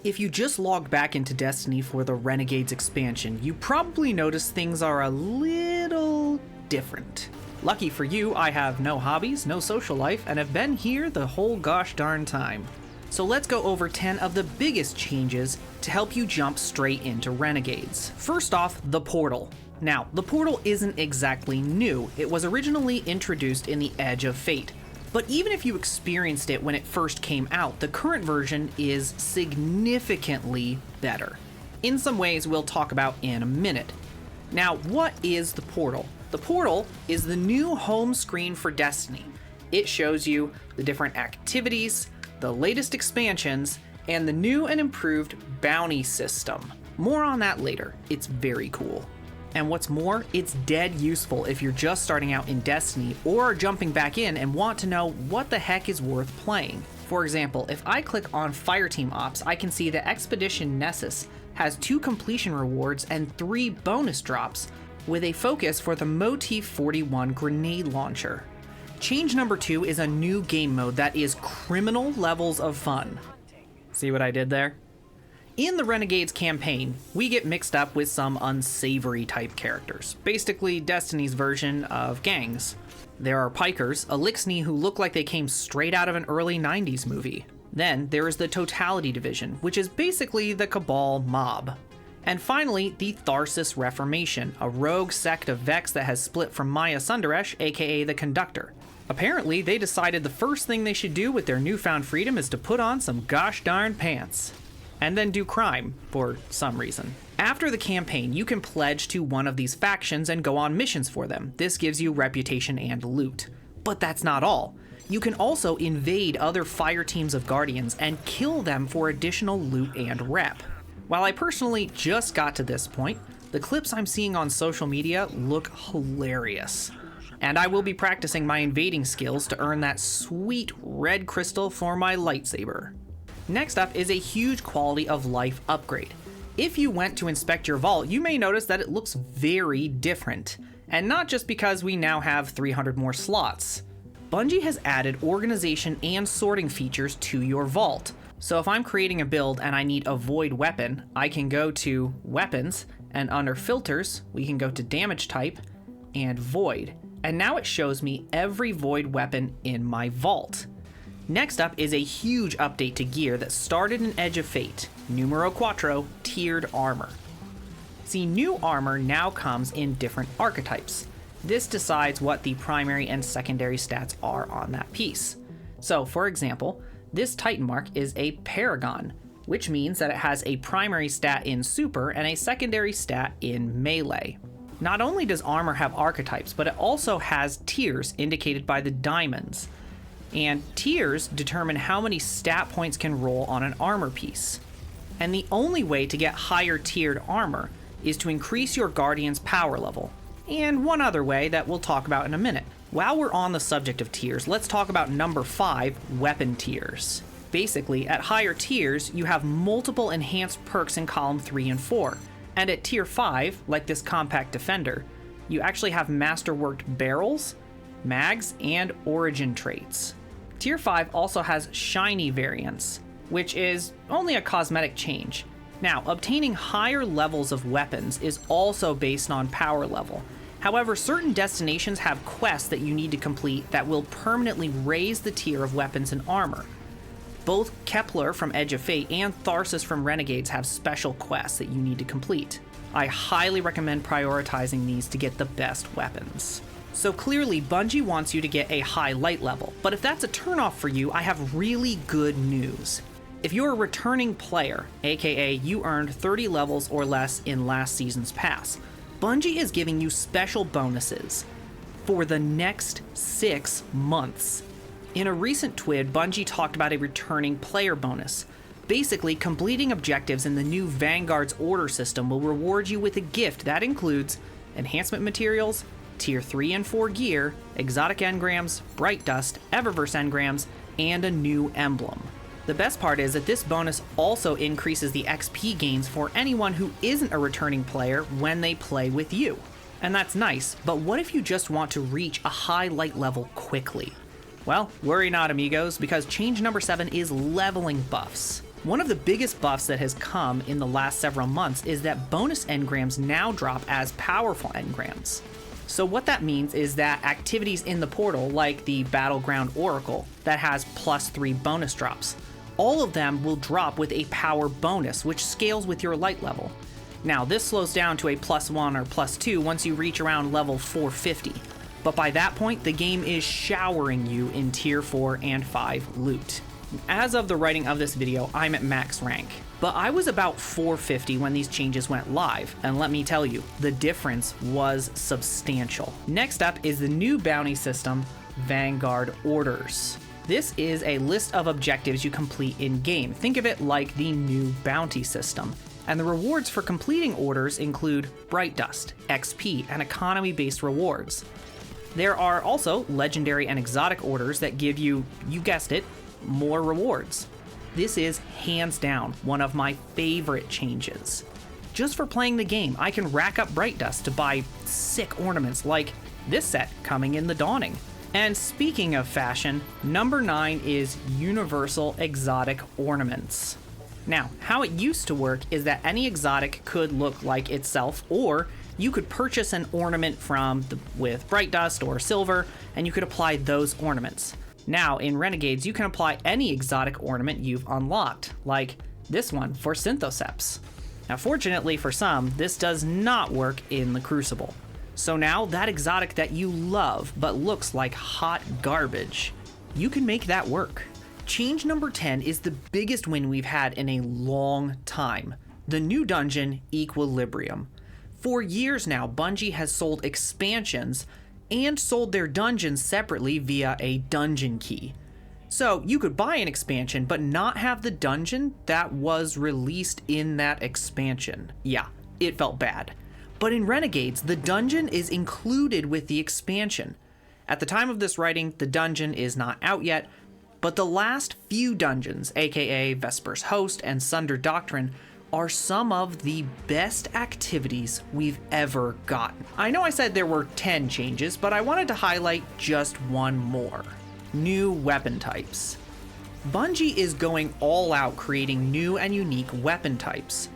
If you just logged back into Destiny for the Renegades expansion, you probably noticed things are a little different. Lucky for you, I have no hobbies, no social life, and have been here the whole gosh darn time. So let's go over 10 of the biggest changes to help you jump straight into Renegades. First off, the portal. Now, the portal isn't exactly new. It was originally introduced in the Edge of Fate. But even if you experienced it when it first came out, the current version is significantly better. In some ways we'll talk about in a minute. Now, what is the portal? The portal is the new home screen for Destiny. It shows you the different activities, the latest expansions, and the new and improved bounty system. More on that later. It's very cool. And what's more, it's dead useful if you're just starting out in Destiny or are jumping back in and want to know what the heck is worth playing. For example, if I click on Fireteam Ops, I can see that Expedition Nessus has 2 completion rewards and 3 bonus drops, with a focus for the Motif 41 grenade launcher. Change number 2 is a new game mode that is criminal levels of fun. See what I did there? In the Renegades campaign, we get mixed up with some unsavory type characters, basically Destiny's version of gangs. There are Pikers, Elixni who look like they came straight out of an early 90s movie. Then there is the Totality Division, which is basically the Cabal mob. And finally, the Tharsis Reformation, a rogue sect of Vex that has split from Maya Sundaresh, aka the Conductor. Apparently, they decided the first thing they should do with their newfound freedom is to put on some gosh darn pants. And then do crime, for some reason. After the campaign, you can pledge to one of these factions and go on missions for them. This gives you reputation and loot. But that's not all. You can also invade other fire teams of Guardians and kill them for additional loot and rep. While I personally just got to this point, the clips I'm seeing on social media look hilarious. And I will be practicing my invading skills to earn that sweet red crystal for my lightsaber. Next up is a huge quality of life upgrade. If you went to inspect your vault, you may notice that it looks very different. And not just because we now have 300 more slots. Bungie has added organization and sorting features to your vault. So if I'm creating a build and I need a void weapon, I can go to weapons, and under filters, we can go to damage type and void. And now it shows me every void weapon in my vault. Next up is a huge update to gear that started in Edge of Fate, Numero Quattro, tiered armor. See, new armor now comes in different archetypes. This decides what the primary and secondary stats are on that piece. So, for example, this Titan mark is a Paragon, which means that it has a primary stat in super and a secondary stat in melee. Not only does armor have archetypes, but it also has tiers indicated by the diamonds. And tiers determine how many stat points can roll on an armor piece. And the only way to get higher tiered armor is to increase your Guardian's power level. And one other way that we'll talk about in a minute. While we're on the subject of tiers, let's talk about number 5, weapon tiers. Basically, at higher tiers, you have multiple enhanced perks in column 3 and 4. And at tier 5, like this Compact Defender, you actually have masterworked barrels, mags, and origin traits. Tier 5 also has shiny variants, which is only a cosmetic change. Now, obtaining higher levels of weapons is also based on power level. However, certain destinations have quests that you need to complete that will permanently raise the tier of weapons and armor. Both Kepler from Edge of Fate and Tharsis from Renegades have special quests that you need to complete. I highly recommend prioritizing these to get the best weapons. So clearly, Bungie wants you to get a high light level, but if that's a turnoff for you, I have really good news. If you're a returning player, aka you earned 30 levels or less in last season's pass, Bungie is giving you special bonuses for the next 6 months. In a recent TWID, Bungie talked about a returning player bonus. Basically, completing objectives in the new Vanguard's order system will reward you with a gift that includes enhancement materials, Tier 3 and 4 gear, exotic engrams, bright dust, Eververse engrams, and a new emblem. The best part is that this bonus also increases the XP gains for anyone who isn't a returning player when they play with you. And that's nice, but what if you just want to reach a high light level quickly? Well, worry not amigos, because change number 7 is leveling buffs. One of the biggest buffs that has come in the last several months is that bonus engrams now drop as powerful engrams. So what that means is that activities in the portal, like the Battleground Oracle, that has +3 bonus drops, all of them will drop with a power bonus, which scales with your light level. Now, this slows down to a +1 or +2 once you reach around level 450, but by that point, the game is showering you in tier 4 and 5 loot. As of the writing of this video, I'm at max rank, but I was about 450 when these changes went live, and let me tell you, the difference was substantial. Next up is the new bounty system, Vanguard Orders. This is a list of objectives you complete in-game. Think of it like the new bounty system. And the rewards for completing orders include Bright Dust, XP, and economy-based rewards. There are also legendary and exotic orders that give you guessed it, more rewards. This is hands down one of my favorite changes. Just for playing the game, I can rack up Bright Dust to buy sick ornaments like this set coming in the Dawning. And speaking of fashion, number 9 is Universal Exotic Ornaments. Now, how it used to work is that any exotic could look like itself, or you could purchase an ornament with Bright Dust or silver, and you could apply those ornaments. Now, in Renegades, you can apply any exotic ornament you've unlocked, like this one for Synthoceps. Now, fortunately for some, this does not work in the Crucible. So now, that exotic that you love but looks like hot garbage, you can make that work. Change number 10 is the biggest win we've had in a long time. The new dungeon, Equilibrium. For years now, Bungie has sold expansions and sold their dungeons separately via a dungeon key. So you could buy an expansion but not have the dungeon that was released in that expansion. Yeah, it felt bad. But in Renegades, the dungeon is included with the expansion. At the time of this writing, the dungeon is not out yet, but the last few dungeons, aka Vesper's Host and Sunder Doctrine, are some of the best activities we've ever gotten. I know I said there were 10 changes, but I wanted to highlight just one more. New weapon types. Bungie is going all out creating new and unique weapon types.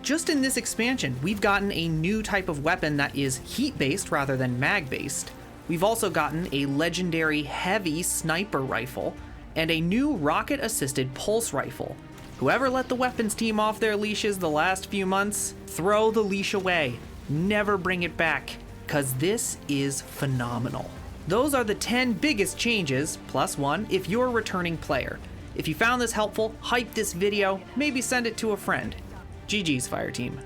Just in this expansion, we've gotten a new type of weapon that is heat-based rather than mag-based. We've also gotten a legendary heavy sniper rifle, and a new rocket-assisted pulse rifle. Whoever let the weapons team off their leashes the last few months, throw the leash away. Never bring it back, cause this is phenomenal. Those are the 10 biggest changes, +1 if you're a returning player. If you found this helpful, hype this video, maybe send it to a friend. GG's, Fire Team.